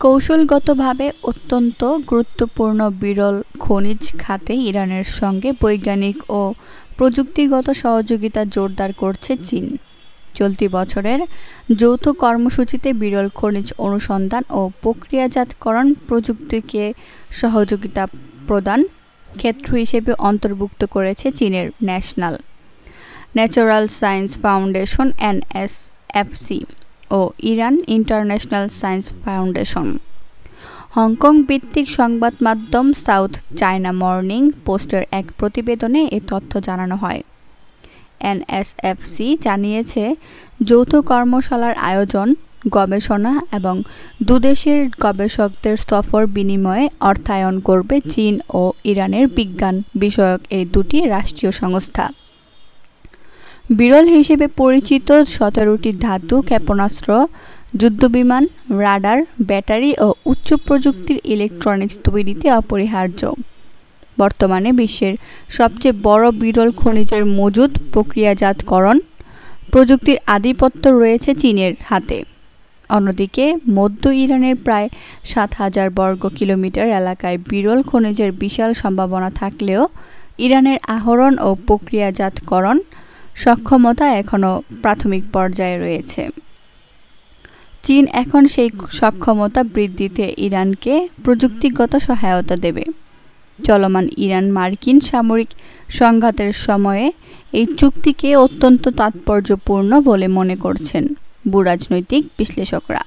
কৌশলগতভাবে অত্যন্ত গুরুত্বপূর্ণ বিরল খনিজ খাতে ইরানের সঙ্গে বৈজ্ঞানিক ও প্রযুক্তিগত সহযোগিতা জোরদার করছে চীন। চলতি বছরের যৌথ কর্মসূচিতে বিরল খনিজ অনুসন্ধান ও প্রক্রিয়াজাতকরণ প্রযুক্তিকে সহযোগিতা প্রদান ক্ষেত্র হিসেবে অন্তর্ভুক্ত করেছে চীনের ন্যাচারাল সায়েন্স ফাউন্ডেশন এনএসএফসি ও Iran international science foundation. Hong Kong ভিত্তিক সংবাদ মাধ্যম সাউথ চায়না মর্নিং পোস্টের এক প্রতিবেদনে এ তথ্য জানানো হয়। এনএসএফসি জানিয়েছে, যৌথ কর্মশালার আয়োজন, গবেষণা এবং দুদেশের গবেষকদের সফর বিনিময়ে অর্থায়ন করবে চীন ও ইরানের বিজ্ঞান বিষয়ক এই দুটি রাষ্ট্রীয় সংস্থা। বিরল হিসেবে পরিচিত 17টি ধাতু, ক্ষেপণাস্ত্র, যুদ্ধবিমান, রাডার, ব্যাটারি ও উচ্চ প্রযুক্তির ইলেকট্রনিক্স তৈরিতে অপরিহার্য। বর্তমানে বিশ্বের সবচেয়ে বড় বিরল খনিজের মজুদ প্রক্রিয়াজাতকরণ প্রযুক্তির আধিপত্য রয়েছে চীনের হাতে। অন্যদিকে মধ্য ইরানের প্রায় 7,000 বর্গ কিলোমিটার এলাকায় বিরল খনিজের বিশাল সম্ভাবনা থাকলেও ইরানের আহরণ ও প্রক্রিয়াজাতকরণ সক্ষমতা এখনও প্রাথমিক পর্যায়ে রয়েছে। চীন এখন সেই সক্ষমতা বৃদ্ধিতে ইরানকে প্রযুক্তিগত সহায়তা দেবে। চলমান ইরান মার্কিন সামরিক সংঘাতের সময়ে এই চুক্তিকে অত্যন্ত তাৎপর্যপূর্ণ বলে মনে করছেন ভূরাজনৈতিক বিশ্লেষকরা।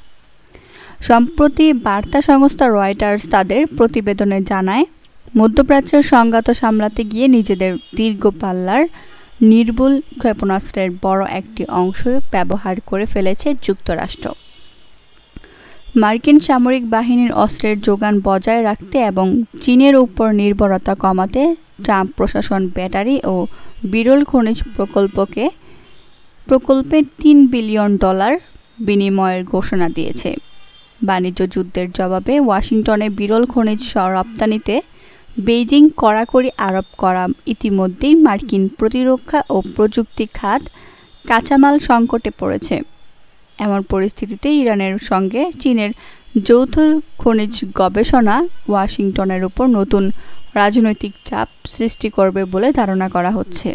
সম্প্রতি বার্তা সংস্থা রয়টার্স তাদের প্রতিবেদনে জানায়, মধ্যপ্রাচ্যের সংঘাত সামলাতে গিয়ে নিজেদের দীর্ঘ পাল্লার নির্ভুল ক্ষেপণাস্ত্রের বড় একটি অংশ ব্যবহার করে ফেলেছে যুক্তরাষ্ট্র। মার্কিন সামরিক বাহিনীর অস্ত্রের যোগান বজায় রাখতে এবং চীনের উপর নির্ভরতা কমাতে ট্রাম্প প্রশাসন ব্যাটারি ও বিরল খনিজ প্রকল্পে $3 বিলিয়ন বিনিময়ের ঘোষণা দিয়েছে। বাণিজ্য যুদ্ধের জবাবে ওয়াশিংটনে বিরল খনিজ রপ্তানিতে বেইজিং কড়াকড়ি আরোপ করা ইতিমধ্যেই মার্কিন প্রতিরক্ষা ও প্রযুক্তি খাত কাঁচামাল সংকটে পড়েছে। এমন পরিস্থিতিতে ইরানের সঙ্গে চীনের যৌথ খনিজ গবেষণা ওয়াশিংটনের উপর নতুন রাজনৈতিক চাপ সৃষ্টি করবে বলে ধারণা করা হচ্ছে।